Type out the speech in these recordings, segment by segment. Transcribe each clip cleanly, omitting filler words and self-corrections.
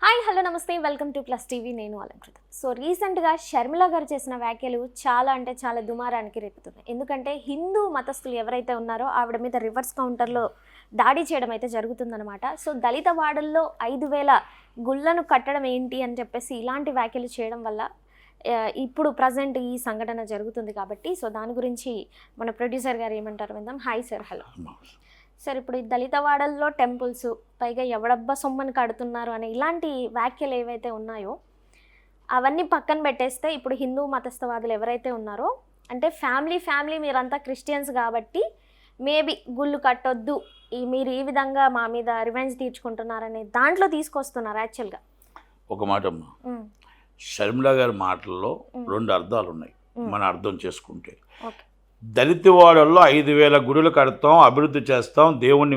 Hi hello నమస్తే welcome to plus TV. నేను Alankrita. So రీసెంట్గా షర్మిల గారు చేసిన వ్యాఖ్యలు చాలా అంటే చాలా దుమారానికి రేపుతున్నాయి. ఎందుకంటే హిందూ మతస్థులు ఎవరైతే ఉన్నారో ఆవిడ మీద రివర్స్ కౌంటర్లో దాడి చేయడం అయితే జరుగుతుందన్నమాట. సో దళిత వాడల్లో 5,000 గుళ్ళను కట్టడం ఏంటి అని చెప్పేసి ఇలాంటి వ్యాఖ్యలు చేయడం వల్ల ఇప్పుడు ప్రజెంట్ ఈ సంఘటన జరుగుతుంది కాబట్టి సో దాని గురించి మన ప్రొడ్యూసర్ గారు ఏమంటారు విందాం. Hi sir. Hello sir. ఇప్పుడు ఈ దళిత వాడల్లో టెంపుల్స్ పైగా ఎవడబ్బా సొమ్మని కడుతున్నారు అనే ఇలాంటి వ్యాఖ్యలు ఏవైతే ఉన్నాయో అవన్నీ పక్కన పెట్టేస్తే ఇప్పుడు హిందూ మతస్థవాదులు ఎవరైతే ఉన్నారో అంటే ఫ్యామిలీ మీరంతా క్రిస్టియన్స్ కాబట్టి మేబీ గుళ్ళు కట్టొద్దు, మీరు ఈ విధంగా మా మీద రివెంజ్ తీర్చుకుంటున్నారనే దాంట్లో తీసుకొస్తున్నారు యాక్చువల్గా. ఒక మాట అమ్మా, షర్మిల గారి మాటల్లో రెండు అర్థాలు ఉన్నాయి మనం అర్థం చేసుకుంటే. దళితవాడల్లో 5,000 గుడులు కడతాం, అభివృద్ధి చేస్తాం, దేవుణ్ణి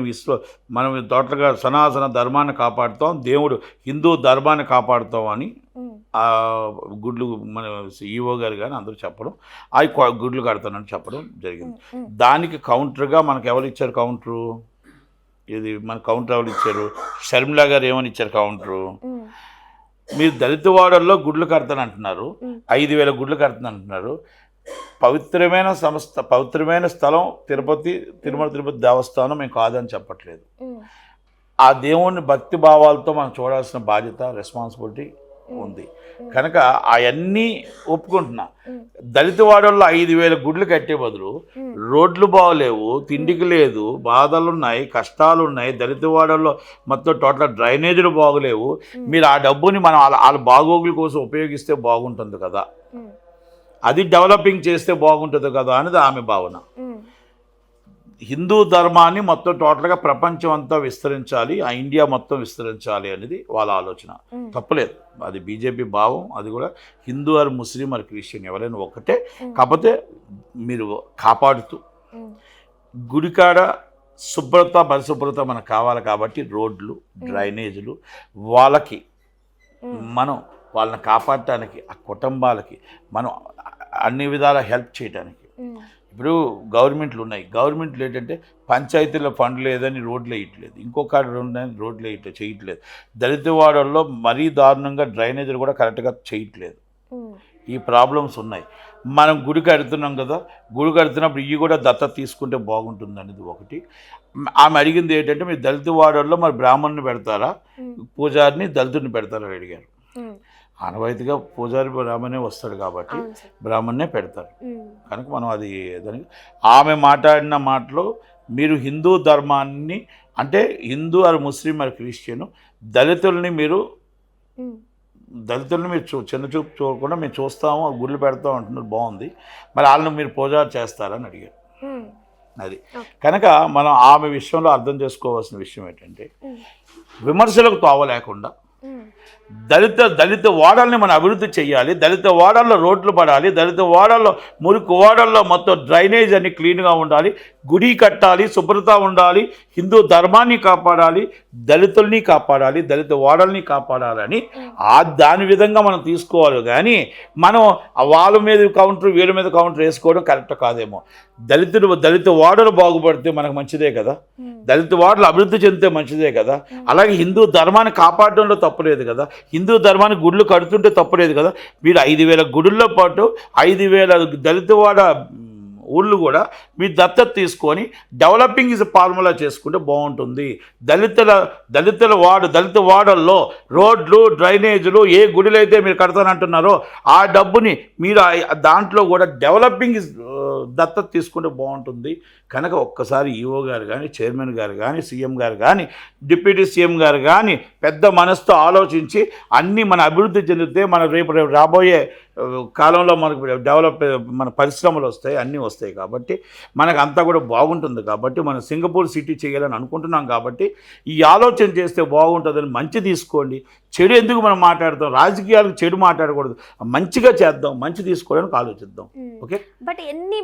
మనం తోటగా సనాతన ధర్మాన్ని కాపాడుతాం, దేవుడు హిందూ ధర్మాన్ని కాపాడుతాం అని ఆ గుడ్లు మన ఈఓ గారు కానీ అందరూ చెప్పడం, అవి గుడ్లు కడతానని చెప్పడం జరిగింది. దానికి కౌంటర్గా మనకు ఎవరు ఇచ్చారు కౌంటరు? ఇది మన కౌంటర్ ఎవరు ఇచ్చారు? షర్మిల గారు ఏమని ఇచ్చారు కౌంటరు? మీరు దళితవాడల్లో గుడ్లు కడతానంటున్నారు, 5,000 గుడ్లు కడతానంటున్నారు. పవిత్రమైన స్థలం తిరుమల తిరుపతి దేవస్థానం మేము కాదని చెప్పట్లేదు. ఆ దేవుణ్ణి భక్తి భావాలతో మనం చూడాల్సిన బాధ్యత, రెస్పాన్సిబిలిటీ ఉంది కనుక అవన్నీ ఒప్పుకుంటున్నా. దళితవాడల్లో 5,000 గుడ్లు కట్టే బదులు రోడ్లు బాగలేవు, తిండికి లేదు, బాధలున్నాయి, కష్టాలున్నాయి, దళితవాడల్లో మొత్తం టోటల్ డ్రైనేజీలు బాగలేవు. మీరు ఆ డబ్బుని మనం వాళ్ళ బాగోగుల కోసం ఉపయోగిస్తే బాగుంటుంది కదా, అది డెవలపింగ్ చేస్తే బాగుంటుంది కదా అనేది ఆమె భావన. హిందూ ధర్మాన్ని మొత్తం టోటల్గా ప్రపంచం అంతా విస్తరించాలి, ఆ ఇండియా మొత్తం విస్తరించాలి అనేది వాళ్ళ ఆలోచన. తప్పలేదు, అది బీజేపీ భావం. అది కూడా Hindu or Muslim or Christian ఎవరైనా ఒకటే. కాకపోతే మీరు కాపాడుతూ గుడికాడ శుభ్రత పరిశుభ్రత మనకు కావాలి కాబట్టి రోడ్లు డ్రైనేజీలు వాళ్ళకి వాళ్ళని కాపాడటానికి, ఆ కుటుంబాలకి మనం అన్ని విధాలా హెల్ప్ చేయడానికి. ఇప్పుడు గవర్నమెంట్లు ఉన్నాయి, గవర్నమెంట్లు ఏంటంటే పంచాయతీలో ఫండ్ లేదని రోడ్లు వేయట్లేదు, ఇంకొక రోడ్లు చేయట్లేదు. దళితవాడల్లో మరీ దారుణంగా డ్రైనేజీలు కూడా కరెక్ట్గా చేయట్లేదు. ఈ ప్రాబ్లమ్స్ ఉన్నాయి. మనం గుడి కడుతున్నాం కదా, గుడి కడుతున్నప్పుడు ఇవి కూడా దత్తత తీసుకుంటే బాగుంటుంది అనేది ఒకటి. ఆమె అడిగింది ఏంటంటే మీరు దళితవాడల్లో మరి బ్రాహ్మణ్ని పెడతారా, పూజారిని దళితుడిని పెడతారా అడిగారు. ఆనవాయితీగా పూజారి బ్రాహ్మణే వస్తాడు కాబట్టి బ్రాహ్మణ్ణే పెడతారు కనుక మనం అది దానికి ఆమె మాట్లాడిన మాటలో మీరు హిందూ ధర్మాన్ని అంటే Hindu or Muslim or Christian దళితుల్ని మీరు చిన్న చూపు చూడకుండా మేము చూస్తాము, గుళ్ళు పెడతాం అంటున్నారు. బాగుంది, మరి వాళ్ళని మీరు పూజారి చేస్తారని అడిగారు. అది కనుక మనం ఆమె విషయంలో అర్థం చేసుకోవాల్సిన విషయం ఏంటంటే విమర్శలకు తావ లేకుండా దళిత వాడల్ని మనం అభివృద్ధి చేయాలి, దళిత వాడల్లో రోడ్లు పడాలి, దళిత వాడల్లో మురికి వాడల్లో మొత్తం డ్రైనేజ్ అన్ని క్లీన్గా ఉండాలి, గుడి కట్టాలి, శుభ్రత ఉండాలి, హిందూ ధర్మాన్ని కాపాడాలి, దళితుల్ని కాపాడాలి, దళిత వాడల్ని కాపాడాలని దాని విధంగా మనం తీసుకోవాలి. కానీ మనం వాళ్ళ మీద కౌంటర్ వీళ్ళ మీద కౌంటర్ వేసుకోవడం కరెక్ట్ కాదేమో. దళిత వాడలు బాగుపడితే మనకు మంచిదే కదా, దళిత వాడలు అభివృద్ధి చెందితే మంచిదే కదా. అలాగే హిందూ ధర్మాన్ని కాపాడడంలో తప్పులేదు కదా, హిందూ ధర్మానికి గుళ్ళు కడుతుంటే తప్పులేదు కదా. మీరు 5,000 గుడుల్లో పాటు 5,000 దళితవాడ ఊళ్ళు కూడా మీరు దత్తత తీసుకొని డెవలపింగ్ ఇస్ ఫార్ములా చేసుకుంటే బాగుంటుంది. దళిత వాడల్లో రోడ్లు డ్రైనేజీలు ఏ గుడిలో అయితే మీరు కడతానంటున్నారో ఆ డబ్బుని మీరు దాంట్లో కూడా డెవలపింగ్ దత్తత తీసుకుంటే బాగుంటుంది. కనుక ఒక్కసారి ఈఓ గారు కానీ, చైర్మన్ గారు కానీ, సీఎం గారు కానీ, డిప్యూటీ సీఎం గారు కానీ పెద్ద మనసుతో ఆలోచించి అన్నీ మన అభివృద్ధి చెందితే మన రేపు రాబోయే కాలంలో మనకు మన పరిశ్రమలు వస్తాయి, అన్నీ వస్తాయి. కాబట్టి మనకు అంతా కూడా బాగుంటుంది. కాబట్టి మనం సింగపూర్ సిటీ చేయాలని అనుకుంటున్నాం. కాబట్టి ఈ ఆలోచన చేస్తే బాగుంటుందని మంచి తీసుకోండి. చెడు ఎందుకు మనం మాట్లాడతాం? రాజకీయాలకు చెడు మాట్లాడకూడదు, మంచిగా చేద్దాం, మంచి తీసుకోవడానికి ఆలోచిద్దాం. ఓకే. బట్ ఎన్ని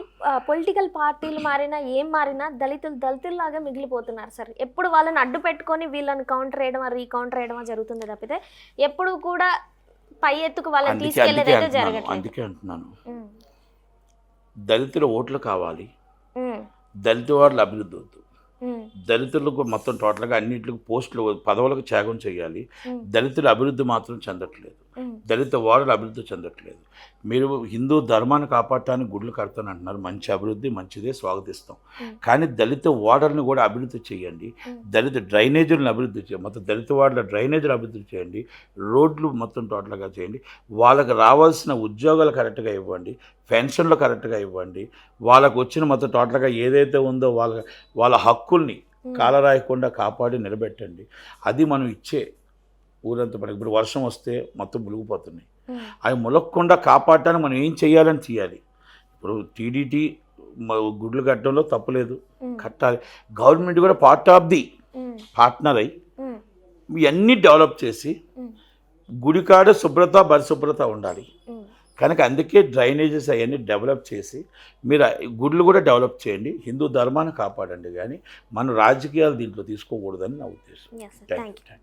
పొలిటికల్ పార్టీలు మారినా ఏం మారినా దళితుల్లాగా మిగిలిపోతున్నారు సార్. ఎప్పుడు వాళ్ళని అడ్డు పెట్టుకొని వీళ్ళని కౌంటర్ వేయడమా రీకౌంటర్ వేయడమా జరుగుతుంది తప్పితే ఎప్పుడు కూడా పై ఎత్తుకు వాళ్ళని తీసుకెళ్లేదైతే జరగట్లేదు. అందుకే అంటున్నాను, దళితుల ఓట్లు కావాలి, దళిత వాడల అభివృద్ధి వద్దు. దళితులకు మొత్తం టోటల్గా అన్నింటికి పోస్టులు పదవులకు త్యాగం చేయాలి. దళితుల అభివృద్ధి మాత్రం చెందట్లేదు. దళిత వాడలు అభివృద్ధి చెందట్లేదు. మీరు హిందూ ధర్మాన్ని కాపాడటానికి గుళ్ళు కడతాను అంటున్నారు, మంచి అభివృద్ధి, మంచిదే, స్వాగతిస్తాం. కానీ దళిత వాడల్ని కూడా అభివృద్ధి చేయండి. దళిత డ్రైనేజీలను అభివృద్ధి చేయండి. మొత్తం దళిత వాడల డ్రైనేజీలు అభివృద్ధి చేయండి. రోడ్లు మొత్తం టోటల్గా చేయండి. వాళ్ళకి రావాల్సిన ఉద్యోగాలు కరెక్ట్గా ఇవ్వండి. పెన్షన్లు కరెక్ట్గా ఇవ్వండి. వాళ్ళకు వచ్చిన మొత్తం టోటల్గా ఏదైతే ఉందో వాళ్ళ హక్కుల్ని కాలరాయకుండా కాపాడి నిలబెట్టండి. అది మనం ఇచ్చే ఊరంతా. మనకి ఇప్పుడు వర్షం వస్తే మొత్తం మునిగిపోతున్నాయి. అవి ములగకుండా కాపాడటానికి మనం ఏం చేయాలని చేయాలి. ఇప్పుడు టీడీటీ గుడ్లు కట్టడంలో తప్పులేదు, కట్టాలి. గవర్నమెంట్ కూడా పార్ట్ ఆఫ్ ది పార్ట్నర్ అయి ఇవన్నీ డెవలప్ చేసి గుడికాడ శుభ్రత పరిశుభ్రత ఉండాలి. కనుక అందుకే డ్రైనేజెస్ అవన్నీ డెవలప్ చేసి మీరు గుడ్లు కూడా డెవలప్ చేయండి. హిందూ ధర్మాన్ని కాపాడండి. కానీ మన రాజకీయాలు దీంట్లో తీసుకోకూడదని నా ఉద్దేశం. Thank you.